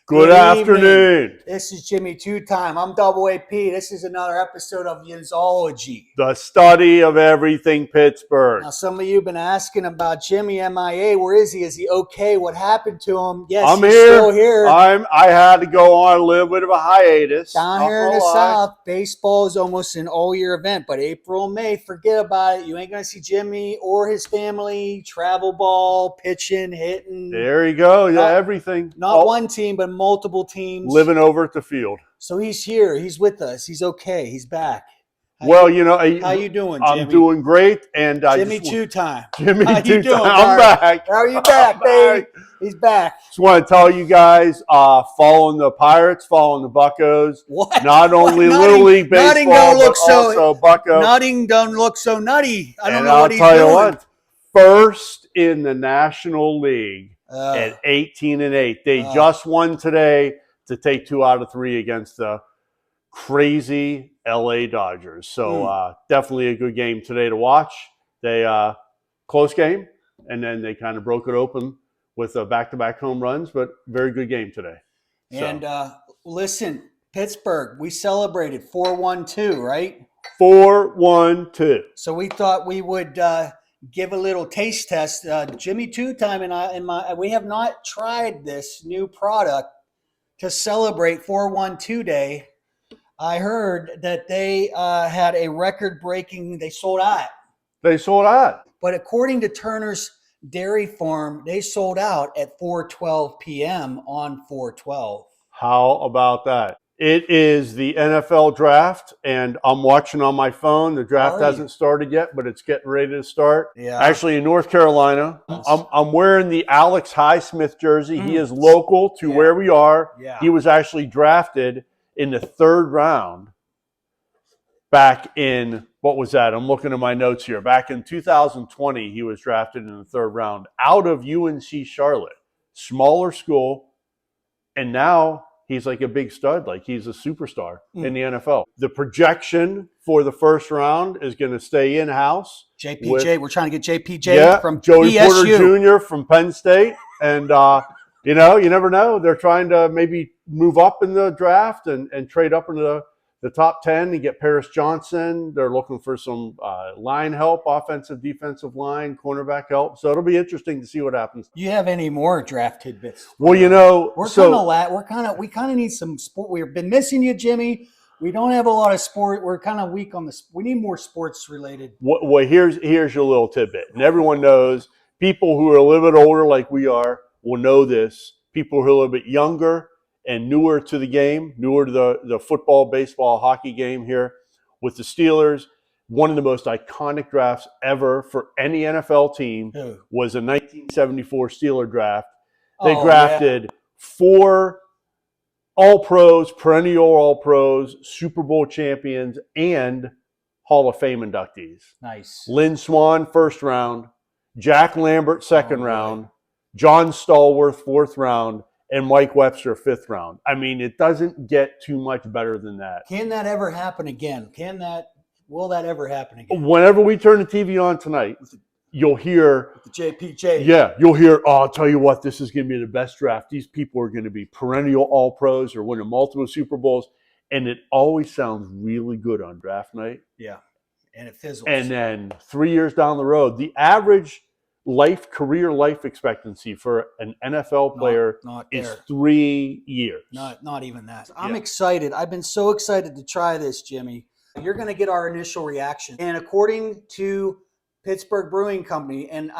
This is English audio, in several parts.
Good afternoon. Evening. This is Jimmy Two Time. I'm Double AP. This is another episode of Yinzology. The study of everything Pittsburgh. Now, some of you have been asking about Jimmy MIA. Where is he? Is he okay? What happened to him? Yes, I'm he's here. still here. I had to go on a little bit of a hiatus. Down here in the South, baseball is almost an all-year event, but April, May, forget about it. You ain't going to see Jimmy or his family travel ball, pitching, hitting. There you go. Yeah, everything. Not one team, but multiple teams. Living over at the field. So he's here. He's with us. He's okay. He's back. How you doing, Jimmy? I'm doing great. And Jimmy Two Time. Jimmy How Two you doing, Time. I'm back. How are you back, baby? He's back. Just want to tell you guys, following the Pirates, following the Buccos. What? Not only Little League baseball, but also Bucco. Nutting don't look so nutty. I don't know what he's doing. I'll tell you what, first in the National League at 18-8. They just won today to take 2 out of 3 against the crazy LA Dodgers. So definitely a good game today to watch. They close game, and then they kind of broke it open with back-to-back home runs, but very good game today. And listen, Pittsburgh, we celebrated 4-1-2, right? 4-1-2. So we thought we would give a little taste test. Jimmy Two Time and we have not tried this new product to celebrate 4-1-2 Day. I heard that they had a record-breaking. They sold out. They sold out. But according to Turner's Dairy Farm, they sold out at 4:12 p.m. on 4/12. How about that? It is the NFL draft, and I'm watching on my phone. The draft hasn't started yet, but it's getting ready to start. Yeah. Actually, in North Carolina, I'm wearing the Alex Highsmith jersey. He is local to where we are. Yeah. He was actually drafted in the 3rd round back in, what was that? I'm looking at my notes here. Back in 2020, he was drafted in the 3rd round out of UNC Charlotte, smaller school, and now he's like a big stud, like he's a superstar in the NFL. The projection for the 1st round is going to stay in-house. JPJ, we're trying to get JPJ from Joey BSU. Porter Jr. from Penn State. And, you never know. They're trying to maybe move up in the draft and trade up into the top 10 and get Paris Johnson. They're looking for some line help, offensive, defensive line, cornerback help. So it'll be interesting to see what happens. Do you have any more draft tidbits? Well, we kind of need some sport. We've been missing you, Jimmy. We don't have a lot of sport. We're kind of weak on this. We need more sports related. Well, here's your little tidbit. And everyone knows, people who are a little bit older like we are will know this. People who are a little bit younger and newer to the game, newer to the football, baseball, hockey game here with the Steelers, one of the most iconic drafts ever for any NFL team was a 1974 Steeler draft. They drafted 4 All-Pros, perennial All-Pros, Super Bowl champions, and Hall of Fame inductees. Nice. Lynn Swann, 1st round. Jack Lambert, 2nd round. John Stallworth, 4th round. And Mike Webster, 5th round. I mean, it doesn't get too much better than that. Can that ever happen again? Will that ever happen again? Whenever we turn the TV on tonight, you'll hear the JPJ. Yeah, you'll hear, I'll tell you what, this is going to be the best draft. These people are going to be perennial All-Pros or winning multiple Super Bowls. And it always sounds really good on draft night. Yeah, and it fizzles. And then 3 years down the road, the average career life expectancy for an NFL player is 3 years. Not even that. I'm excited. I've been so excited to try this, Jimmy. You're going to get our initial reaction. And according to Pittsburgh Brewing Company and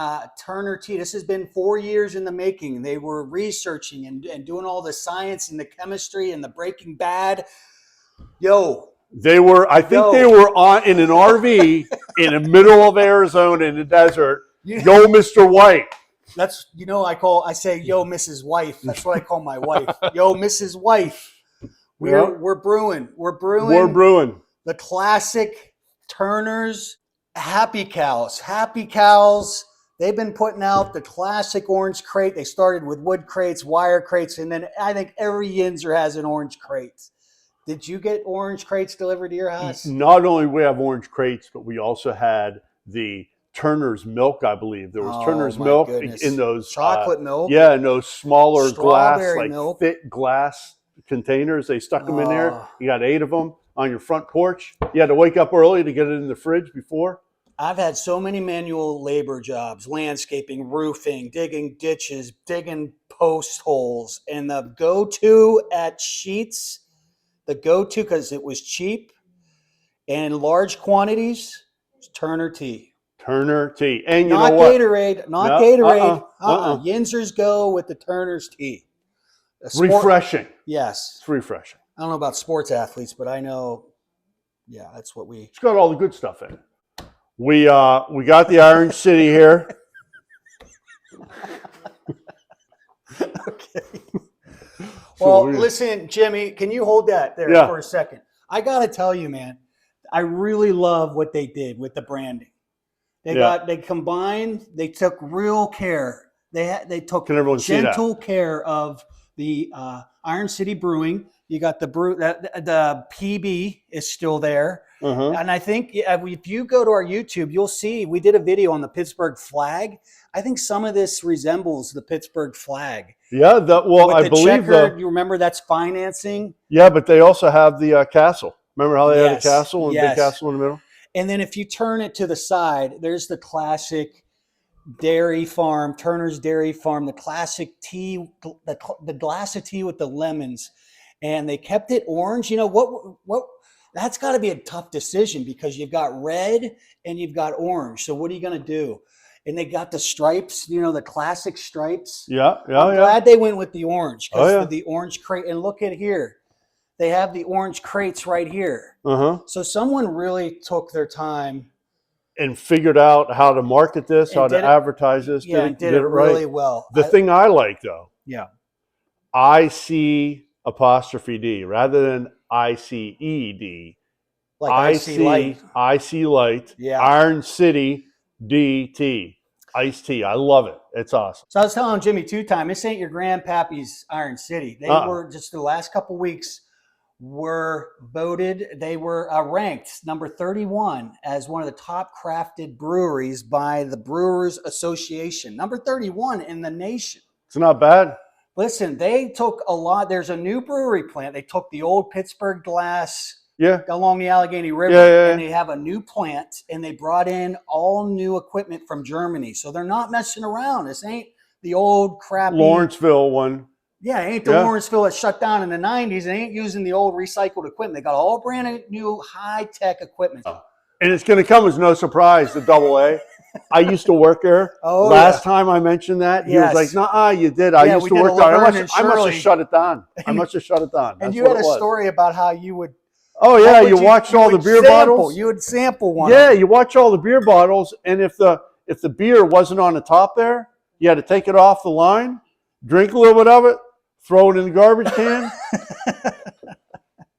Turner Tea, this has been 4 years in the making. They were researching and doing all the science and the chemistry and the Breaking Bad. They were in an RV in the middle of Arizona in the desert. Yo, Mr. White. That's, I say, yo, Mrs. Wife. That's what I call my wife. Yo, Mrs. Wife. We're brewing. We're brewing the classic Turner's Happy Cows. Happy Cows. They've been putting out the classic orange crate. They started with wood crates, wire crates, and then I think every Yinzer has an orange crate. Did you get orange crates delivered to your house? Not only we have orange crates, but we also had the Turner's milk, I believe. There was Turner's my milk goodness. in those Chocolate milk. Yeah, in those smaller glass, Strawberry like milk. thick glass containers. They stuck them in there. You got 8 of them on your front porch. You had to wake up early to get it in the fridge before. I've had so many manual labor jobs, landscaping, roofing, digging ditches, digging post holes. And the go-to at Sheetz, because it was cheap and in large quantities, was Turner tea. Turner tea. And you not know what? Gatorade, not No, Gatorade. Yinzers go with the Turner's tea. Refreshing. Yes. It's refreshing. I don't know about sports athletes, but I know, yeah, that's what we... It's got all the good stuff in it. We got the Iron City here. Okay. Well, listen, Jimmy, can you hold that there for a second? I got to tell you, man, I really love what they did with the branding. They combined, they took real care. They took gentle care of the Iron City Brewing. You got the PB is still there. And I think if you go to our YouTube, you'll see we did a video on the Pittsburgh flag. I think some of this resembles the Pittsburgh flag. Yeah, I believe you remember that's financing. Yeah, but they also have the castle. Remember how they had a castle and a big castle in the middle? And then if you turn it to the side, there's the classic dairy farm, Turner's Dairy Farm, the classic tea, the glass of tea with the lemons. And they kept it orange. You know what? That's got to be a tough decision because you've got red and you've got orange. So what are you going to do? And they got the stripes, the classic stripes. Yeah. I'm glad they went with the orange because the orange crate. And look at here. They have the orange crates right here. So someone really took their time and figured out how to market this, how to advertise this. Did it really well. The thing I like, though, IC'D rather than IC'D. Like IC Light, Iron City DT. Iced tea. I love it. It's awesome. So I was telling Jimmy two-time, this ain't your grandpappy's Iron City. They were just the last couple weeks were voted. They were ranked number 31 as one of the top crafted breweries by the Brewers Association. Number 31 in the nation. It's not bad. Listen, they took a lot. There's a new brewery plant. They took the old Pittsburgh glass along the Allegheny River, and they have a new plant, and they brought in all new equipment from Germany. So they're not messing around. This ain't the old crappy Lawrenceville one. Yeah, it ain't the Lawrenceville that shut down in the 90s. They ain't using the old recycled equipment. They got all brand new high-tech equipment. And it's going to come as no surprise, the Double A. I used to work there. Last time I mentioned that, he was like, "Nah, you did. I used to work there. I must have shut it down. And you had a story about how you would. Oh yeah, you watched all the beer bottles. You would sample one. Yeah, you watch all the beer bottles, and if the beer wasn't on the top there, you had to take it off the line, drink a little bit of it, throw it in the garbage can.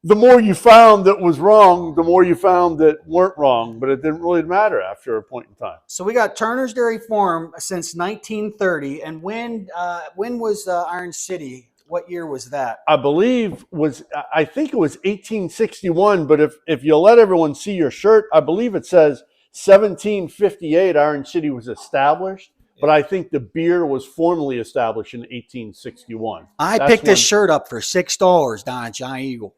The more you found that was wrong, the more you found that weren't wrong, but it didn't really matter after a point in time. So we got Turner's Dairy Farm since 1930, and when was Iron City? What year was that? I think it was 1861, but if you let everyone see your shirt, I believe it says 1758 Iron City was established, but I think the beer was formally established in 1861. I picked this shirt up for $6 down at Giant Eagle.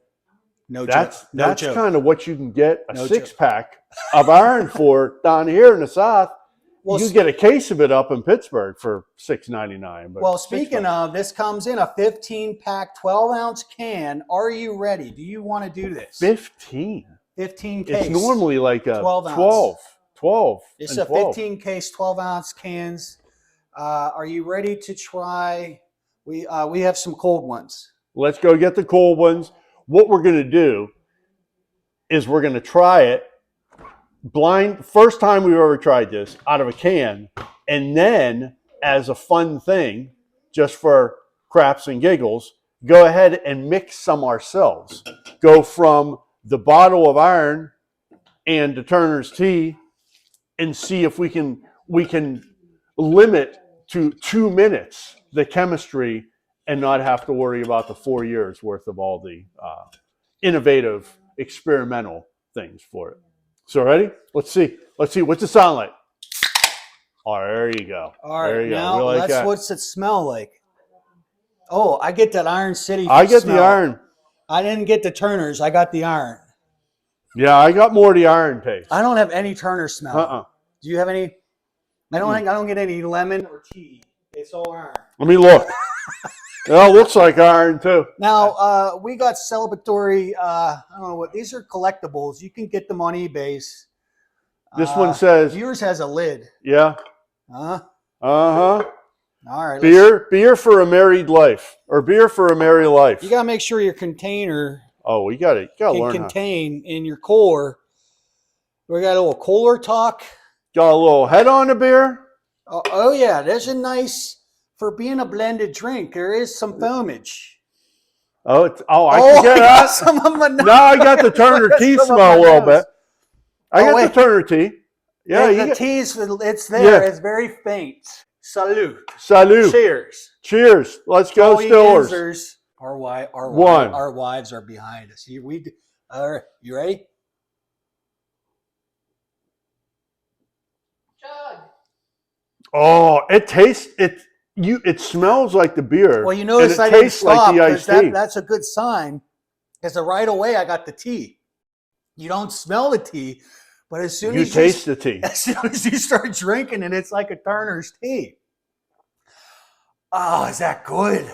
That's kind of what you can get a six-pack of iron for down here in the South. Well, you get a case of it up in Pittsburgh for $6.99. Well, speaking of, this comes in a 15-pack, 12-ounce can. Are you ready? Do you want to do this? 15? 15 case. It's normally like a 12. It's a 15-case, 12-ounce cans. Are you ready to try? We have some cold ones. Let's go get the cold ones. What we're going to do is we're going to try it blind. First time we've ever tried this out of a can. And then as a fun thing, just for craps and giggles, go ahead and mix some ourselves. Go from the bottle of iron and the Turner's tea and see if we can limit to 2 minutes the chemistry and not have to worry about the 4 years worth of all the innovative experimental things for it. So ready? Let's see. What's it sound like? Oh, there you go. All right, there you now go. We like that. what's it smell like? Oh, I get that Iron City I get smell. the iron. I didn't get the Turners. I got the iron. Yeah, I got more of the iron taste. I don't have any Turner smell. Do you have any? I don't get any lemon or tea. It's all iron. Let me look. Well, it looks like iron too. Now, we got celebratory, I don't know what, these are collectibles. You can get them on eBay's. This one says. Yours has a lid. Yeah. Huh? Uh-huh. All right. Beer for a married life. Or beer for a merry life. You got to make sure your container you got to learn can contain in your cooler. We got a little cooler talk. Got a little head on the beer. Oh yeah, there's a nice, for being a blended drink, there is some foamage. I can get that. Some of them Now I got the Turner tea smell a little bit. I got the Turner tea. Yeah, the tea's, it's there. Yeah. It's very faint. Salute. Salute. Cheers. Cheers. Let's go, Stillers. Our wives are behind us. You ready? Chug. Oh, it smells like the beer. Well, you notice I didn't stop because that's a good sign. Because right away I got the tea. You don't smell the tea, but as soon as you taste the tea, as soon as you start drinking it, it's like a Turner's tea. Oh, is that good?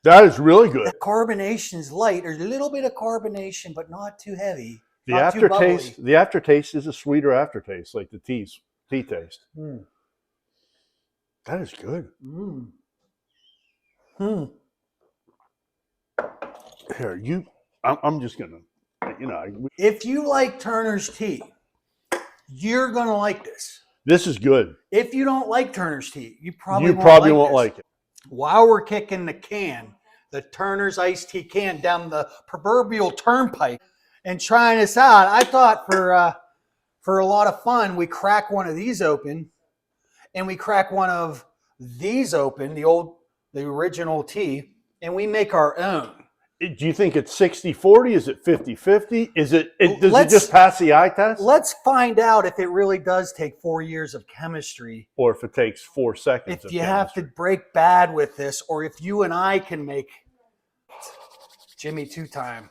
That is really good. The carbonation's light. There's a little bit of carbonation, but not too heavy. The aftertaste is a sweeter aftertaste, like the tea taste. Mm. That is good. Here, I'm just gonna, if you like Turner's tea, you're gonna like this. This is good. If you don't like Turner's tea, you probably won't like it. While we're kicking the Turner's iced tea can down the proverbial turnpike and trying this out, I thought for a lot of fun, we crack one of these open and we crack one of these open, the original tea, and we make our own. Do you think it's 60-40? Is it 50-50? Does it just pass the eye test? Let's find out if it really does take 4 years of chemistry. Or if it takes 4 seconds if you have to break bad with this, or if you and I can make Jimmy two-time.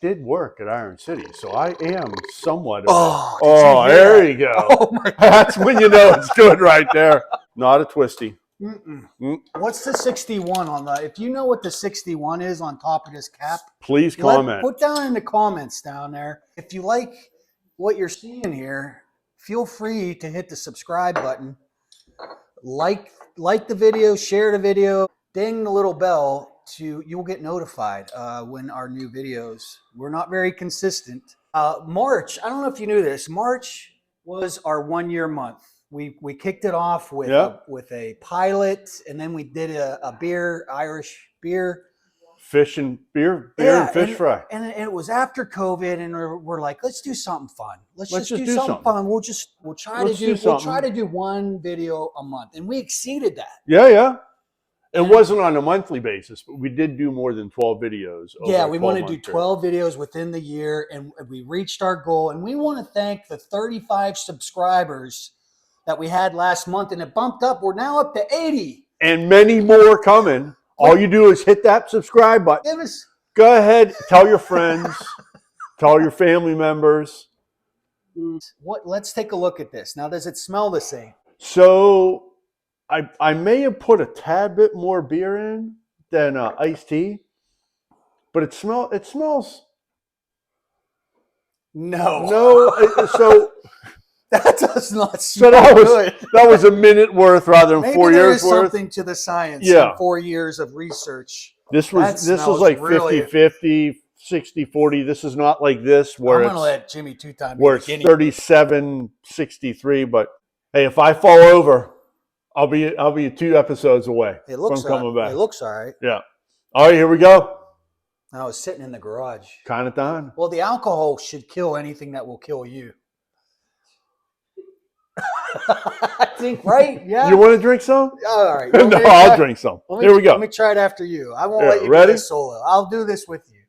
Did work at Iron City, so I am somewhat. There you go. Oh my God. That's when you know it's good right there. Not a twisty. What's the 61 on the? If you know what the 61 is on top of this cap, please comment. Put down in the comments down there. If you like what you're seeing here, feel free to hit the subscribe button. Like the video, share the video, ding the little bell. You'll get notified when our new videos. We're not very consistent. March, I don't know if you knew this. March was our 1 year month. We kicked it off with a pilot, and then we did a Irish beer. Beer and fish fry. And it was after COVID, and we're like, let's do something fun. Let's just do something fun. We'll try to do one video a month, and we exceeded that. Yeah. It wasn't on a monthly basis, but we did do more than 12 videos. We want to do 12 videos within the year, and we reached our goal. And we want to thank the 35 subscribers that we had last month, and it bumped up. We're now up to 80. And many more coming. All you do is hit that subscribe button. Go ahead, tell your friends, tell your family members. Let's take a look at this. Now, does it smell the same? So I may have put a tad bit more beer in than iced tea, but it smells. No. So that does not smell good. That was a minute worth rather than Maybe 4 years worth. There is something to the science in 4 years of research. This was like 50-50, 60-40. This is not like this where I'm gonna let Jimmy two-time where it's 37-63. But hey, if I fall over, I'll be 2 episodes away from coming back. It looks all right. Yeah. All right, here we go. I was sitting in the garage. Kind of done. Well, the alcohol should kill anything that will kill you. I think, right? Yeah. You want to drink some? All right. No, I'll drink some. Here we go. Let me try it after you. I won't let you do this solo. I'll do this with you.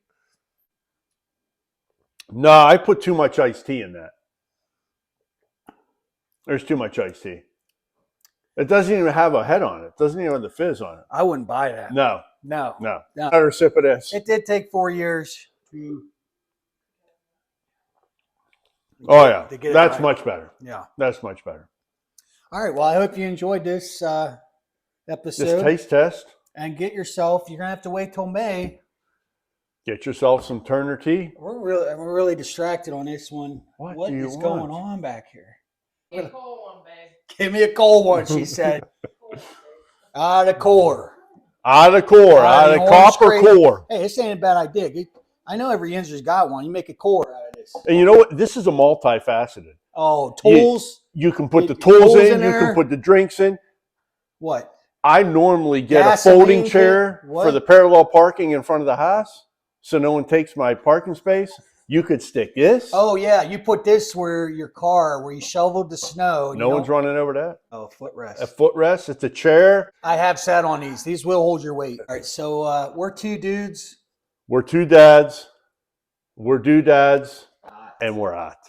No, I put too much iced tea in that. There's too much iced tea. It doesn't even have a head on it. It doesn't even have the fizz on it. I wouldn't buy that. No. No. Another sip of this. It did take 4 years to. Oh, yeah. That's right. much better. Yeah. That's much better. All right. Well, I hope you enjoyed this episode. This taste test. And get yourself, you're going to have to wait till May. Get yourself some Turner tea. We're really distracted on this one. What is going on back here? Give me a cold one, babe. Give me a cold one, she said. Out of the core. Out of the copper core. Hey, this ain't a bad idea. I know every inser's got one. You make a core out of this. And you know what? This is a multifaceted. Oh, tools. You can put the tools in. You can put the drinks in. What? I normally get a folding chair for the parallel parking in front of the house, so no one takes my parking space. You could stick this. Oh, yeah. You put this where you shoveled the snow. No one's running over that. Oh, footrest. A footrest. It's a chair. I have sat on these. These will hold your weight. All right. So we're two dudes. We're two dads. We're doodads. And we're hot.